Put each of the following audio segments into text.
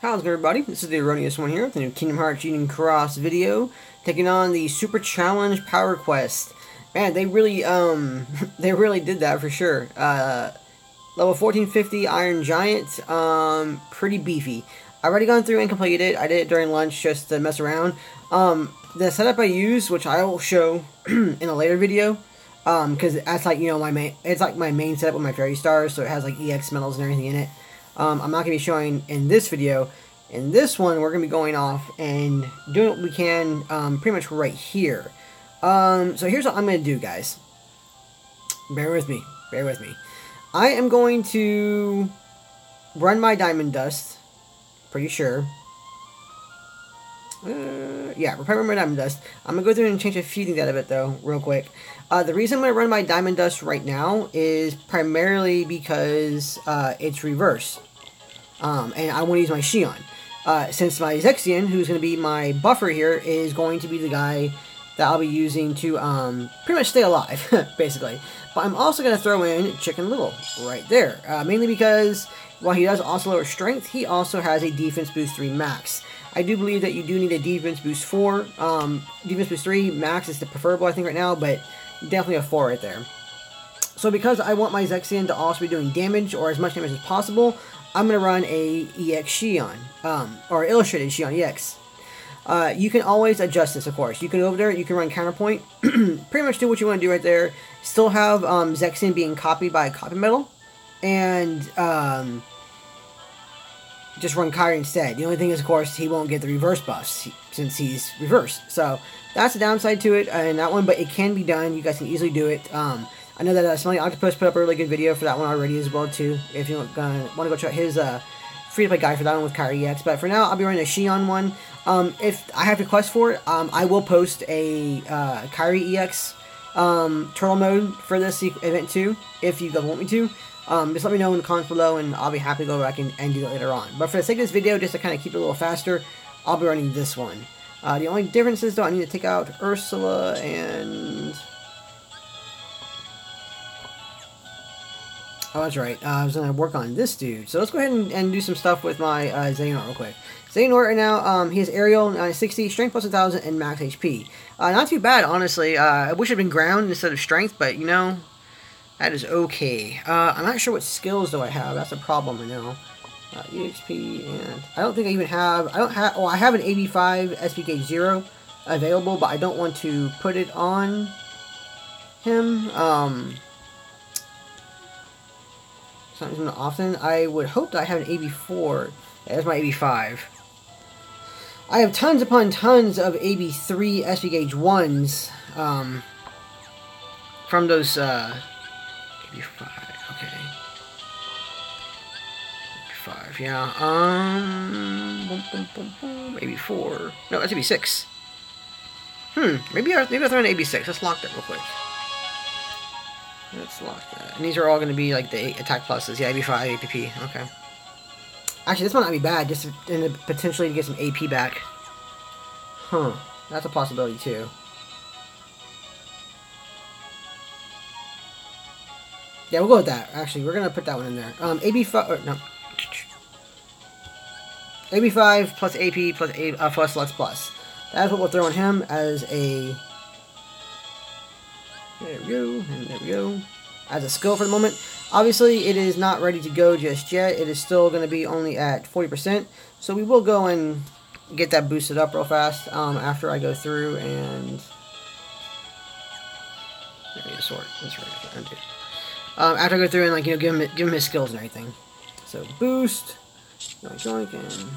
How's it going, everybody? This is the Erroneous One here with the new Kingdom Hearts Union Cross video, taking on the Super Challenge Power Quest. Man, they really did that for sure. Level 1450 Iron Giant, pretty beefy. I've already gone through and completed it. I did it during lunch just to mess around. The setup I use, which I will show in a later video, because that's like, you know, it's like my main setup with my fairy stars, so it has like EX medals and everything in it. I'm not going to be showing in this video. In this one, we're going to be going off and doing what we can pretty much right here. So here's what I'm going to do, guys. Bear with me. Bear with me. I am going to run my Diamond Dust. Pretty sure. Yeah, we're probably running my Diamond Dust. I'm going to go through and change a few things out of it, though, real quick. The reason I'm going to run my Diamond Dust right now is primarily because it's reverse. And I want to use my Zexion. Since my Zexion, who's going to be my buffer here, is going to be the guy that I'll be using to pretty much stay alive, basically. But I'm also going to throw in Chicken Little right there. Mainly because, while he does also lower strength, he also has a Defense Boost 3 max. I do believe that you do need a Defense Boost 4. Defense Boost 3 max is the preferable, I think, right now, but definitely a 4 right there. So because I want my Zexion to also be doing damage, or as much damage as possible, I'm going to run a EX Zexion, or Illustrated Zexion EX. You can always adjust this, of course. You can go over there, you can run Counterpoint, pretty much do what you want to do right there. Still have Zexion being copied by a copy medal, and just run Kyrie instead. The only thing is, of course, he won't get the reverse buffs, since he's reversed. So that's the downside to it in that one, but it can be done. You guys can easily do it. I know that Smelly Octopus put up a really good video for that one already as well, too, if you want to go check his free-to-play guide for that one with Kyrie EX. But for now, I'll be running a Zexion one. If I have requests for it, I will post a Kyrie EX turtle mode for this event, too, if you guys want me to. Just let me know in the comments below, and I'll be happy to go back and do that later on. But for the sake of this video, just to kind of keep it a little faster, I'll be running this one. The only difference is, though, I need to take out Ursula and... Oh, that's right. I was going to work on this dude. So let's go ahead and do some stuff with my Xehanort real quick. Xehanort right now, he has Aerial, 960, Strength plus 1000, and Max HP. Not too bad, honestly. I wish it had been Ground instead of Strength, but, you know, that is okay. I'm not sure what skills do I have. That's a problem right now. EXP, and I don't think I even have... Oh, I have an 85 SPK 0 available, but I don't want to put it on him. Not often. I would hope that I have an 84. That's my 85. I have tons upon tons of AB3 SP Gauge 1s from those 85. Okay. 85, yeah. 84. No, that's AB6. Maybe I'll throw in AB6. Let's lock that real quick. Let's lock that. And these are all going to be like the attack pluses. Yeah, AB5, APP. Okay. Actually, this might not be bad, just potentially to get some AP back. Huh. That's a possibility, too. Yeah, we'll go with that. Actually, we're going to put that one in there. AB5... Or, no. AB5 plus AP plus Lux plus. That's what we'll throw on him as a... There we go, and there we go. As a skill for the moment. Obviously, it is not ready to go just yet. It is still going to be only at 40%. So we will go and get that boosted up real fast after I go through and... There we go, sword. That's right, I can't undo. After I go through and, like, you know, give him his skills and everything. So, boost. Joink, and...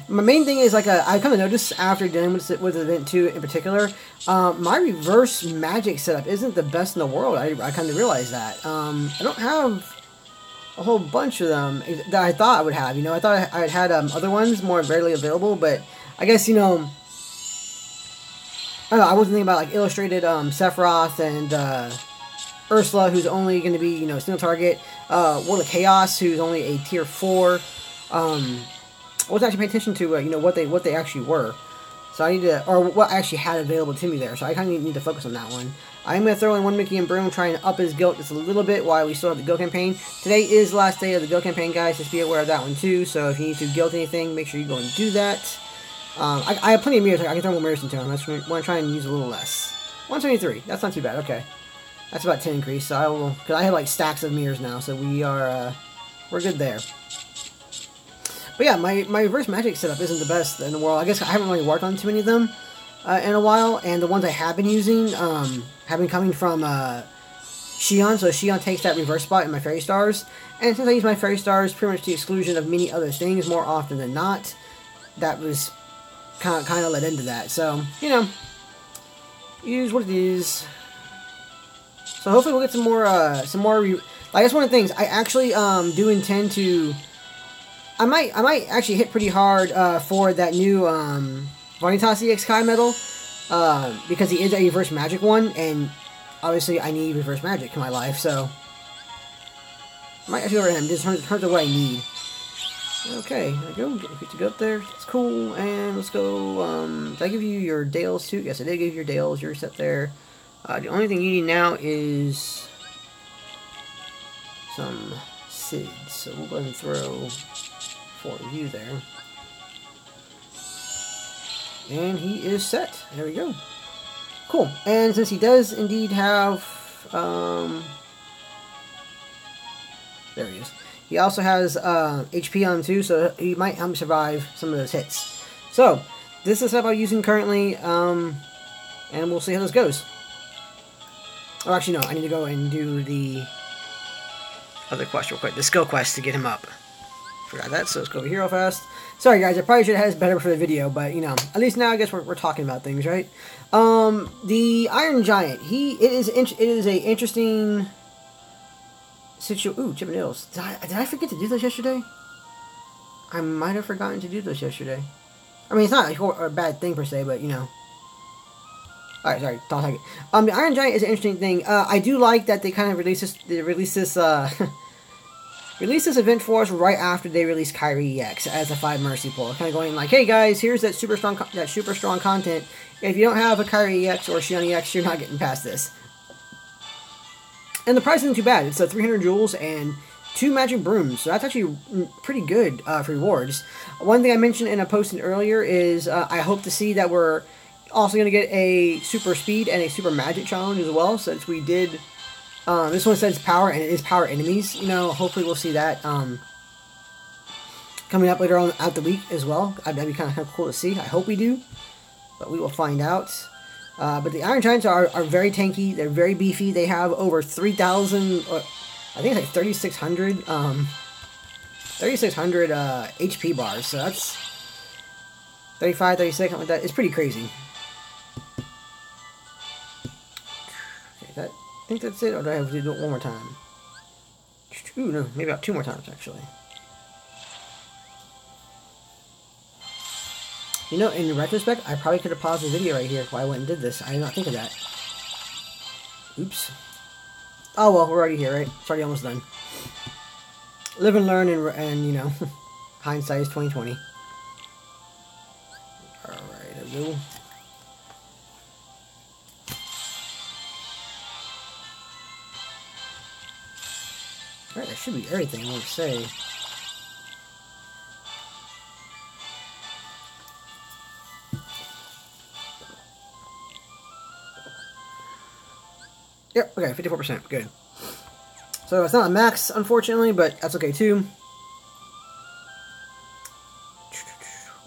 My main thing is, like, I kind of noticed after dealing with Event 2 in particular, my reverse magic setup isn't the best in the world. I kind of realized that. I don't have a whole bunch of them that I thought I would have. You know, I thought I had other ones more readily available, but I guess, you know, I don't know, I wasn't thinking about, like, Illustrated Sephiroth and Ursula, who's only going to be, you know, single target, World of Chaos, who's only a tier 4, I wasn't actually paying attention to, you know, what they actually were. So I need to, or what I actually had available to me there. So I kind of need to focus on that one. I'm going to throw in one Mickey and Broom, trying to up his guild just a little bit while we still have the guild campaign. Today is the last day of the guild campaign, guys. Just be aware of that one too. So if you need to guild anything, make sure you go and do that. I have plenty of mirrors. I can throw more mirrors into them. I just want to try and use a little less. 173. That's not too bad. Okay. That's about 10 increase. So I will, because I have like stacks of mirrors now. So we are, we're good there. But yeah, my reverse magic setup isn't the best in the world. I guess I haven't really worked on too many of them in a while. And the ones I have been using have been coming from Zexion. So Zexion takes that reverse spot in my fairy stars. And since I use my fairy stars pretty much to the exclusion of many other things more often than not, that was kind of led into that. So, you know, use what it is. So hopefully we'll get some more, I guess one of the things, I actually do intend to, I might actually hit pretty hard for that new Vanitas EX Kai medal, because he is a reverse magic one, and obviously I need reverse magic in my life, so I might actually go over him, just in terms of what I need. Okay, there we go, get to go up there, that's cool, and let's go, did I give you your Dales too? Yes, I did give you your Dales, you're set there. The only thing you need now is some Sids, so we'll go ahead and throw 4 of you there. And he is set. There we go. Cool. And since he does indeed have, there he is. He also has HP on him too, so he might help me survive some of those hits. So, this is the stuff I'm using currently, and we'll see how this goes. Oh, actually, no. I need to go and do the other quest real quick. The skill quest to get him up. Forgot that, so let's go over here real fast. Sorry, guys. I probably should have had this better for the video, but, you know, at least now I guess we're talking about things, right? The Iron Giant. It is a interesting situation. Ooh, Chip and Dales. Did I forget to do those yesterday? I might have forgotten to do those yesterday. I mean, it's not a bad thing per se, but, you know. Alright, sorry, don't take it. The Iron Giant is an interesting thing. I do like that they kind of release this event for us right after they release Kyrie EX as a 5 Mercy pull. Kind of going like, hey guys, here's that super strong content. If you don't have a Kyrie EX or Zexion EX, you're not getting past this. And the price isn't too bad. It's 300 jewels and 2 magic brooms, so that's actually pretty good for rewards. One thing I mentioned in a posting earlier is I hope to see that we're also going to get a super speed and a super magic challenge as well, since we did, this one says power, and it is power enemies, you know, hopefully we'll see that, coming up later on out the week as well. That'd be kind of cool to see. I hope we do, but we will find out. But the Iron Giants are very tanky, they're very beefy, they have over 3,000, I think it's like 3,600, 3,600 HP bars, so that's 35, 36, something like that. It's pretty crazy. I think that's it, or do I have to do it one more time? Ooh, no, maybe about 2 more times, actually. You know, in retrospect, I probably could have paused the video right here while I went and did this. I did not think of that. Oops. Oh, well, we're already here, right? It's already almost done. Live and learn, and you know, hindsight is 20/20. Alright, there we go. Alright, that should be everything I want to say. Yep, okay, 54%, good. So it's not a max, unfortunately, but that's okay too.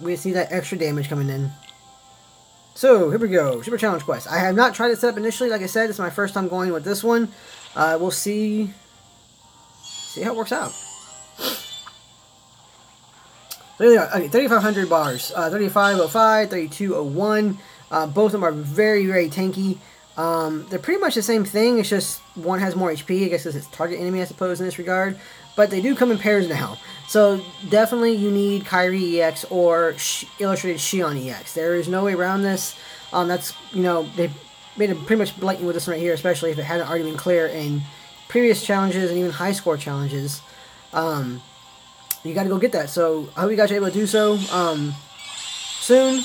We see that extra damage coming in. So, here we go, Super Challenge Quest. I have not tried it set up initially, like I said, this is my first time going with this one. We'll see how it works out. So there you go. Okay, 3,500 bars. 3,505, 3,201. Both of them are very, very tanky. They're pretty much the same thing. It's just one has more HP. I guess because it's target enemy, I suppose, in this regard. But they do come in pairs now. So definitely you need Kyrie EX or Illustrated Zexion EX. There is no way around this. That's, you know, they made it pretty much blatant with this one right here, especially if it hadn't already been clear in previous challenges and even high score challenges. You got to go get that. So I hope you guys are able to do so soon.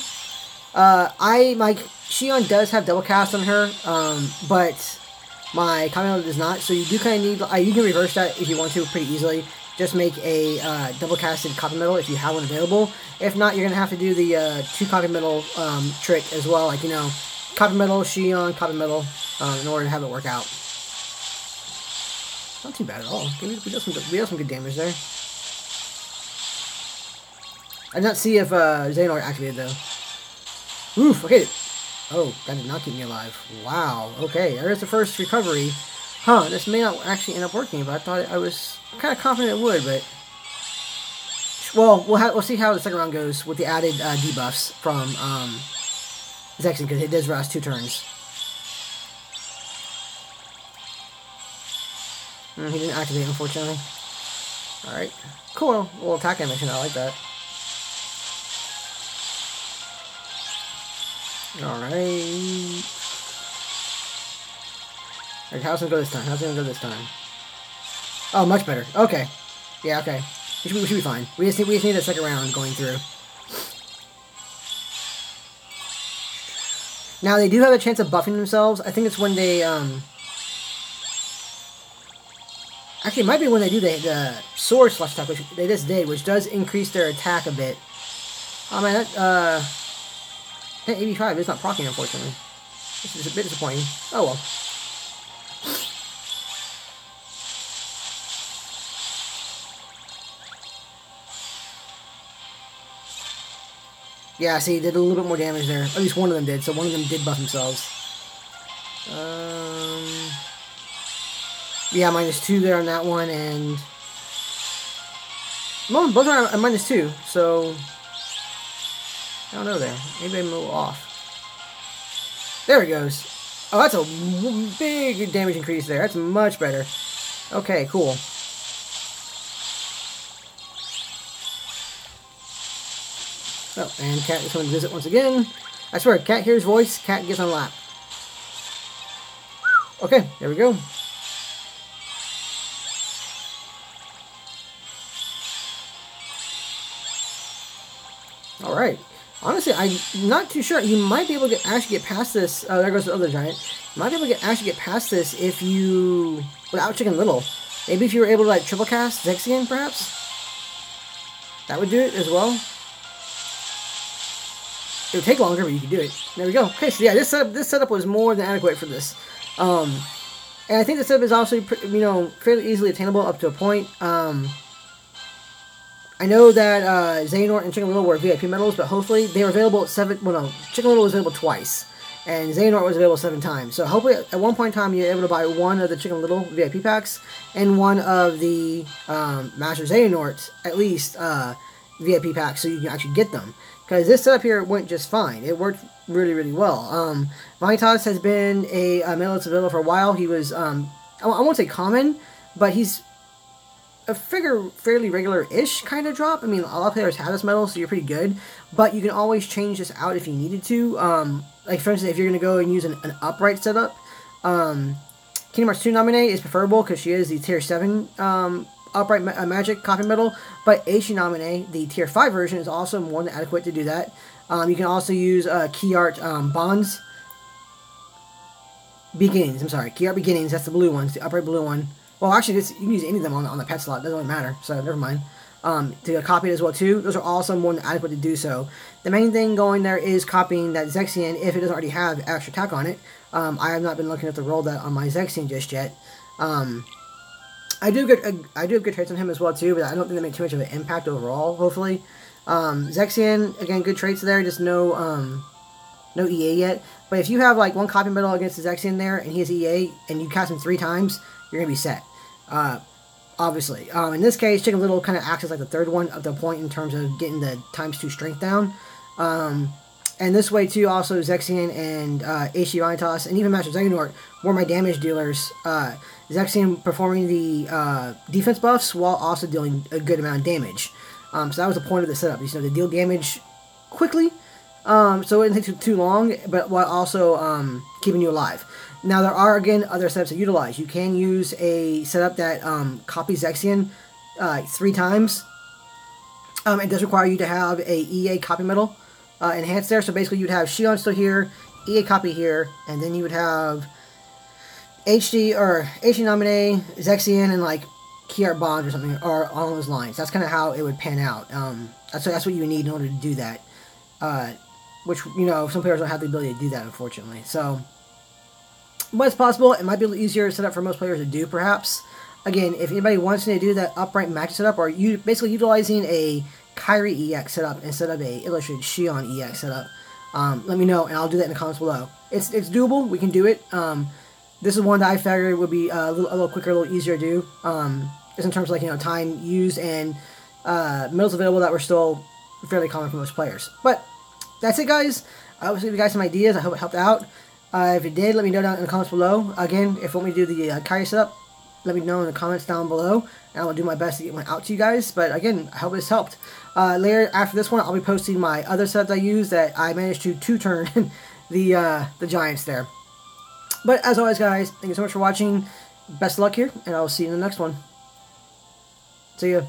My Shion does have double cast on her, but my copy metal does not. So you do kind of need. You can reverse that if you want to pretty easily. Just make a double casted copy metal if you have one available. If not, you're gonna have to do the 2 copy metal trick as well. Like, you know, copy metal, Shion, copy metal, in order to have it work out. Not too bad at all. We have some good damage there. I did not see if Xehanort activated though. Oof. Okay. Oh, that did not keep me alive. Wow. Okay, there's the first recovery. Huh, this may not actually end up working, but I thought I was kind of confident it would, but... Well, we'll see how the second round goes with the added debuffs from Zexion, because it does last 2 turns. He didn't activate, unfortunately. Alright. Cool. Little attack animation, I like that. Alright. Alright, how's it gonna go this time? How's it gonna go this time? Oh, much better. Okay. Yeah, okay. We should be fine. We just need a second round going through. Now, they do have a chance of buffing themselves. I think it's when they, Actually, it might be when they do the sword slash attack, which they just did, which does increase their attack a bit. Oh, man, that 85 is not proccing, unfortunately. This is a bit disappointing. Oh, well. Yeah, see, did a little bit more damage there. At least one of them did, so one of them did buff themselves. Yeah, -2 there on that one, and... Well, both are at -2, so... I don't know there. Maybe I'm a little off. There it goes. Oh, that's a big damage increase there. That's much better. Okay, cool. Oh, and Cat is coming to visit once again. I swear, Cat hears voice, Cat gets on lap. Okay, there we go. Alright. Honestly, I'm not too sure. You might be able to actually get past this. Oh, there goes the other giant. You might be able to actually get past this if you... Without Chicken Little. Maybe if you were able to, like, triple cast Zexion, perhaps? That would do it as well. It would take longer, but you could do it. There we go. Okay, so yeah, this setup was more than adequate for this. And I think the setup is also, you know, fairly easily attainable up to a point. I know that Xehanort and Chicken Little were VIP medals, but hopefully they were available at 7... Well, no, Chicken Little was available twice, and Xehanort was available 7 times. So hopefully at one point in time you're able to buy one of the Chicken Little VIP packs and one of the Master Xehanort, at least, VIP packs, so you can actually get them. Because this setup here went just fine. It worked really, really well. Vanitas has been a medal that's available for a while. He was, I won't say common, but he's a fairly regular-ish kind of drop. I mean, a lot of players have this medal, so you're pretty good. But you can always change this out if you needed to. Like, for instance, if you're going to go and use an upright setup, Kingdom Hearts 2 nominee is preferable because she is the Tier 7 upright magic copy medal. But Aishi nominee, the Tier 5 version, is also more than adequate to do that. You can also use Key Art Bonds. Beginnings, I'm sorry. Key Art Beginnings, that's the blue one, the upright blue one. Well, actually, you can use any of them on the pet slot. It doesn't really matter, so never mind. To copy it as well, too. Those are also more than adequate to do so. The main thing going there is copying that Zexion if it doesn't already have extra attack on it. I have not been looking at to roll that on my Zexion just yet. I do have good traits on him as well, too, but I don't think they make too much of an impact overall, hopefully. Zexion, again, good traits there, just no EA yet. But if you have, like, one copy medal against the Zexion there, and he has EA, and you cast him 3 times, you're going to be set. Obviously. In this case, Chicken Little kind of acts as like the third one up to a point in terms of getting the ×2 strength down. And this way, too, also Zexion and Aishi Vanitas, and even Master Xehanort were my damage dealers. Zexion performing the defense buffs while also dealing a good amount of damage. So that was the point of the setup, you know, to deal damage quickly, so it didn't take too long, but while also keeping you alive. Now, there are, again, other setups to utilize. You can use a setup that copies Zexion 3 times. It does require you to have a EA copy medal enhanced there. So basically you'd have Shion still here, EA copy here, and then you would have HD Nominee, Zexion, and like key art bonds or something, or along those lines. That's kind of how it would pan out. That's what you would need in order to do that. Which, you know, some players don't have the ability to do that, unfortunately. So, but it's possible. It might be a little easier to set up for most players to do, perhaps. Again, if anybody wants to do that upright match setup, or you basically utilizing a Kairi EX setup instead of a illustrated Shion EX setup, let me know, and I'll do that in the comments below. It's doable. We can do it. This is one that I figured would be a little quicker, a little easier to do. Just in terms of, like, you know, time used and medals available that were still fairly common for most players. But that's it, guys. I hope you guys some ideas. I hope it helped out. If it did, let me know down in the comments below. Again, if you want me to do the Kairi setup, let me know in the comments down below, and I will do my best to get one out to you guys. But again, I hope this helped. Later, after this one, I'll be posting my other setups I used that I managed to two-turn the Giants there. But as always, guys, thank you so much for watching. Best of luck here, and I'll see you in the next one. See ya.